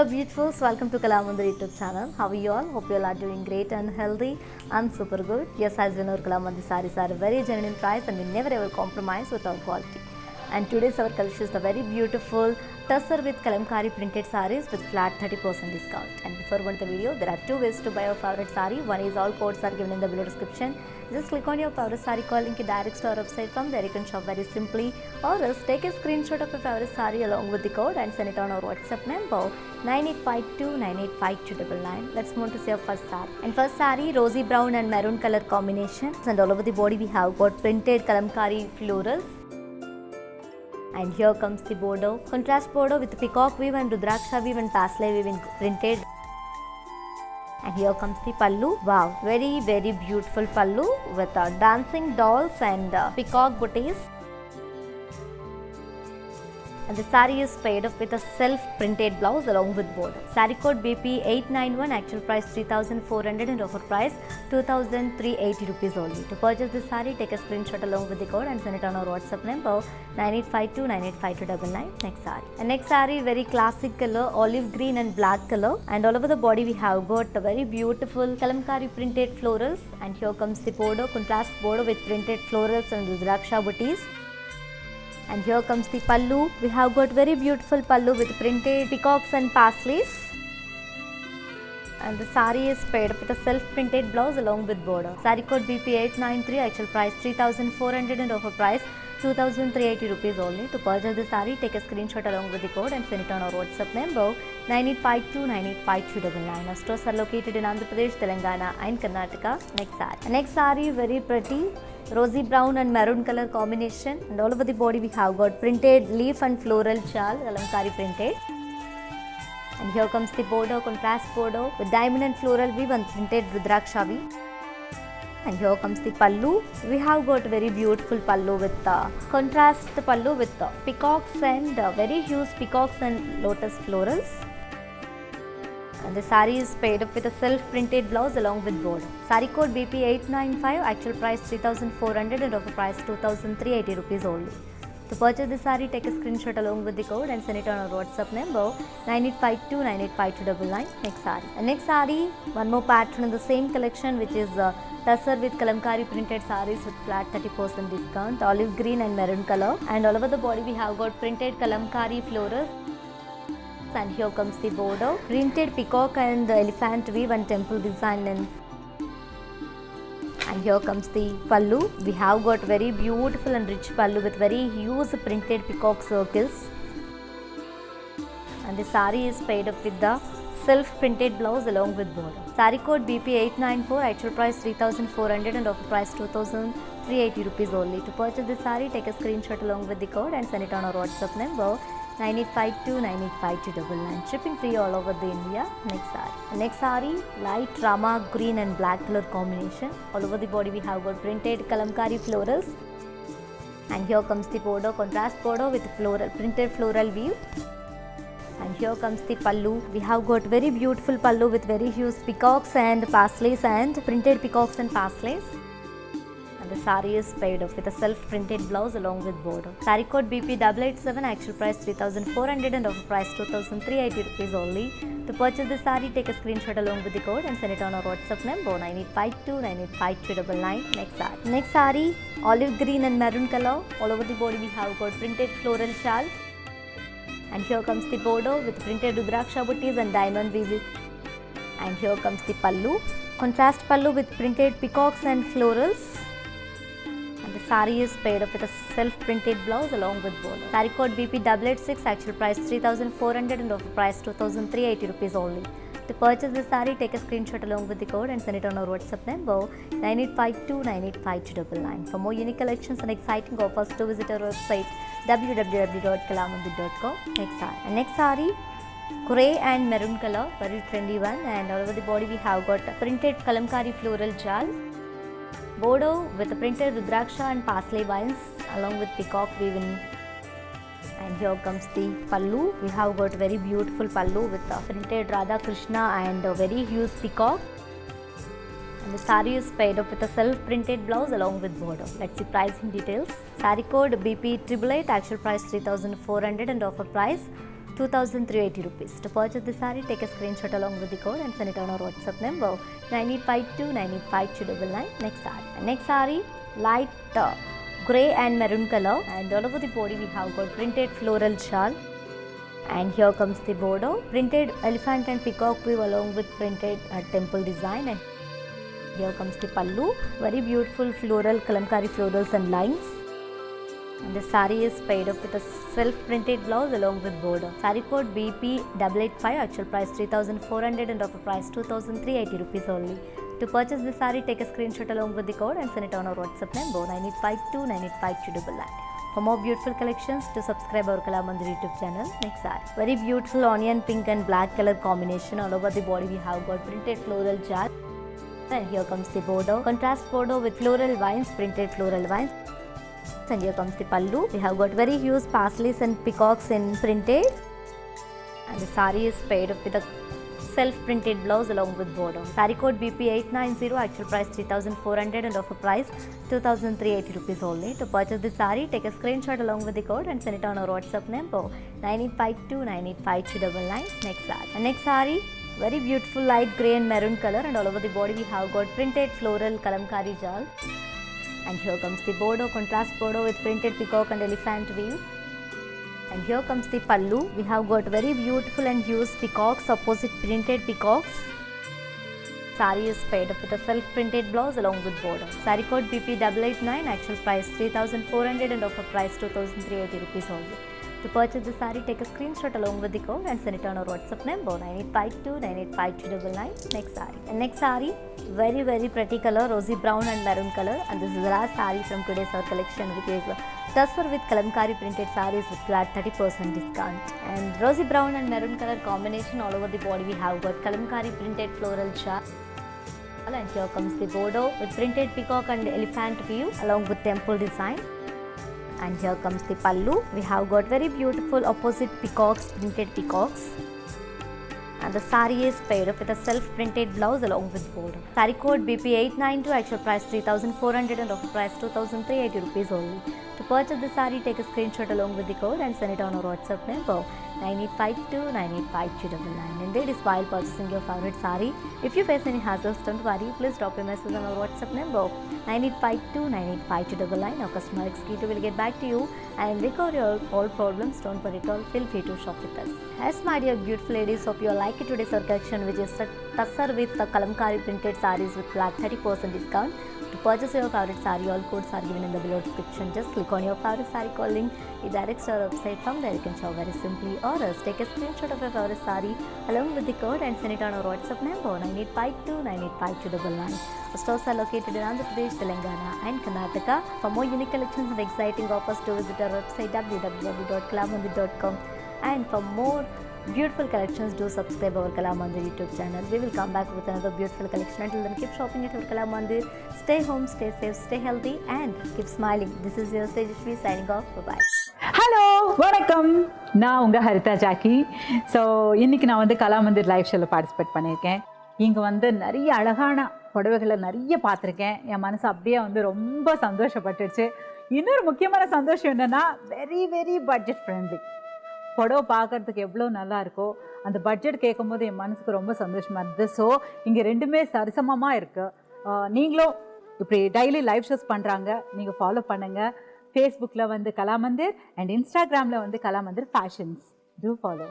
beautifuls, welcome to Kalamandir YouTube channel. How are you all? Hope you all are doing great and healthy. I'm super good. Yes, as we know, Kalamandir sarees are a very genuine price and we never ever compromise with our quality. And today's our collection is the very beautiful tussar with kalamkari printed sarees with flat 30% discount. And before going to the video, there are two ways to buy your favorite saree. One is all codes are given in the below description. Just click on your favorite saree call link direct to our website. From there you can shop very simply, or else take a screenshot of your favorite saree along with the code and send it on our WhatsApp number 9852985299. Let's move to see our first saree. And first saree, rosy brown and maroon color combination, and all over the body we have got printed kalamkari florals. And here comes the border, contrast border with peacock weave and rudraksha weave and pastel weave in printed. And here comes the pallu. Wow, very beautiful pallu with dancing dolls and peacock booties. And the saree is paired up with a self-printed blouse along with border. Saree code BP891, actual price 3,400 and offer price 2,380 rupees only. To purchase this saree, take a screenshot along with the code and send it on our WhatsApp number 9852985299. Next saree. And next saree, very classic color, olive green and black color. And all over the body we have got a very beautiful kalamkari printed florals. And here comes the border, contrast border with printed florals and rudraksha booties. And here comes the pallu. We have got very beautiful pallu with printed peacocks and parsleys. And the saree is paired up with a self-printed blouse along with border. Saree code BP893, actual price 3,400 and offer price 2,380 rupees only. To purchase the saree, take a screenshot along with the code and send it on our WhatsApp number 9852985299. Our stores are located in Andhra Pradesh, Telangana and Karnataka. Next saree, very pretty. Rosy brown and maroon color combination, and all over the body we have got printed leaf and floral shawl, kalamkari printed. And here comes the border, contrast border with diamond and floral weave and printed rudraksha weave. And here comes the pallu. We have got very beautiful pallu with contrast pallu with peacocks and very huge peacocks and lotus florals. And the saree is paired up with a self-printed blouse along with border. Saree code BP895, actual price 3,400 and offer price 2,380 rupees only. To purchase the saree, take a screenshot along with the code and send it on our WhatsApp number 9852985299. Next saree. And next saree, one more pattern in the same collection, which is tussar with kalamkari printed sarees with flat 30% discount, olive green and maroon color. And all over the body we have got printed kalamkari florals. And here comes the border, printed peacock and elephant weave and temple design. And here comes the pallu. We have got very beautiful and rich pallu with very huge printed peacock circles. And the saree is paired up with the self-printed blouse along with border. Saree code BP894, actual price 3,400 and offer price 2,380 rupees only. To purchase this saree, take a screenshot along with the code and send it on our WhatsApp number 9852985299. Shipping free all over the India. Next saree, light rama green and black color combination. All over the body we have got printed kalamkari florals. And here comes the border, contrast border with printed floral weave. And here comes the pallu. We have got very beautiful pallu with very huge peacocks and parsleys and printed peacocks and parsleys. And the saree is paired up with a self-printed blouse along with border. Saree code BP887, actual price 3,400 and offer price 2,380 rupees only. To purchase the saree, take a screenshot along with the code and send it on our WhatsApp number 9852985299. Next saree, olive green and maroon color. All over the body we have got printed floral shawl. And here comes the border with printed rudraksha booties and diamond weave. And here comes the pallu, contrast pallu with printed peacocks and florals. And the saree is paired up with a self-printed blouse along with border. Saree code BP886, actual price 3,400 and offer price 2,380 rupees only. To purchase this saree, take a screenshot along with the code and send it on our WhatsApp number 9852985299. For more unique collections and exciting offers, to visit our website www.kalamandir.com. Next saree, grey and maroon color, very trendy one. And all over the body we have got printed kalamkari floral jal. Border with the printed rudraksha and parsley vines along with peacock weaving. And here comes the pallu. We have got very beautiful pallu with printed Radha Krishna and a very huge peacock. And the saree is paired up with a self-printed blouse along with border. Let's see pricing details. Saree code BP888, actual price 3,400 and offer price 2,380 rupees. To purchase the saree, take a screenshot along with the code and send it on our WhatsApp number 9852985299. Next saree. Next saree, light grey and maroon color, and all over the body we have got printed floral shawl. And here comes the border, printed elephant and peacock weave along with printed temple design. And here comes the pallu, very beautiful floral kalamkari florals and lines. And the saree is paired up with a self-printed blouse along with border. Saree code BP885, actual price 3,400 and offer price 2,380 rupees only. To purchase the saree, take a screenshot along with the code and send it on our WhatsApp number 9852985299. For more beautiful collections, to subscribe our Kalamandir YouTube channel. Next saree, very beautiful onion pink and black color combination. All over the body we have got printed floral jar. And here comes the border, contrast border with floral vines, printed floral vines. And here comes the pallu. We have got very huge parsleys and peacocks in printed. And the saree is paired up with a self-printed blouse along with border. Saree code BP890, actual price 3,400 and offer price 2,380 rupees only. To purchase the saree, take a screenshot along with the code and send it on our WhatsApp number 9852985299. Next saree. And next saree, very beautiful light grey and maroon color, and all over the body we have got printed floral kalamkari jal. And here comes the border, contrast border with printed peacock and elephant weave. And here comes the pallu. We have got very beautiful and huge peacocks, opposite printed peacocks. Saree is paired up with a self-printed blouse along with border. Saree code BP889, actual price 3,400 and offer price 2,380 rupees only. To purchase the saree, take a screenshot along with the code and send it on our WhatsApp number 9852985299. Next saree. And next saree, very pretty color, rosy brown and maroon color. And this is the last saree from today's our collection, which is tussar with kalamkari printed sarees with flat 30% discount. And rosy brown and maroon color combination, all over the body we have got kalamkari printed floral shawl. And here comes the border with printed peacock and elephant weave along with temple design. And here comes the pallu. We have got very beautiful opposite peacocks, printed peacocks. And the saree is paired up with a self-printed blouse along with border. Saree code BP892, actual price 3,400 and offer price 2,380 rupees only. To purchase the saree, take a screenshot along with the code and send it on our WhatsApp number 9852985299. Indeed, is while purchasing your favorite saree. If you face any hassles, don't worry. Please drop a message on our WhatsApp number 9852985299. Our customer executive will get back to you and recover your all problems. Don't worry at all. Feel free to shop with us. As my dear beautiful ladies, hope you like it today's our collection, which is tussar with the kalamkari printed sarees with flat 30% discount. To purchase your favorite saree, all codes are given in the below description. Just click on your favorite saree call link. It directs to our website. From there you can shop very simply, or else take a screenshot of your favorite saree along with the code and send it on our WhatsApp number 9852985299. Our stores are located in Andhra Pradesh, Telangana and Karnataka. For more unique collections and exciting offers, to visit our website www.kalamandir.com. And for more beautiful collections, do subscribe our Kalamandir YouTube channel. We will come back with another beautiful collection. Until then, keep shopping at our Kalamandir. Stay home, stay safe, stay healthy and keep smiling. This is your Tejasvi signing off. Bye-bye. Hello வணக்கம், நான் உங்கள் Haritha Jackie. So இன்றைக்கி நான் வந்து Kalamandir live ஷோவில் participate பண்ணியிருக்கேன். இங்கே வந்து நிறைய அழகான புடவைகளை நிறைய பார்த்துருக்கேன். என் மனசு அப்படியே வந்து ரொம்ப சந்தோஷப்பட்டுடுச்சு. இன்னொரு முக்கியமான சந்தோஷம் என்னென்னா, வெரி பட்ஜெட் ஃப்ரெண்ட்லி. புடவை பார்க்குறதுக்கு எவ்வளோ நல்லா இருக்கோ, அந்த பட்ஜெட் கேட்கும் போது என் மனசுக்கு ரொம்ப சந்தோஷமாக இருந்தது. ஸோ இங்கே ரெண்டுமே சரிசமமாக இருக்குது. நீங்களும் இப்படி டெய்லி லைவ் ஷோஸ் பண்ணுறாங்க, நீங்கள் ஃபாலோ பண்ணுங்கள். ஃபேஸ்புக்கில் வந்து கலாமந்திர் அண்ட் இன்ஸ்டாகிராமில் வந்து கலாமந்திர் ஃபேஷன்ஸ். Two follow.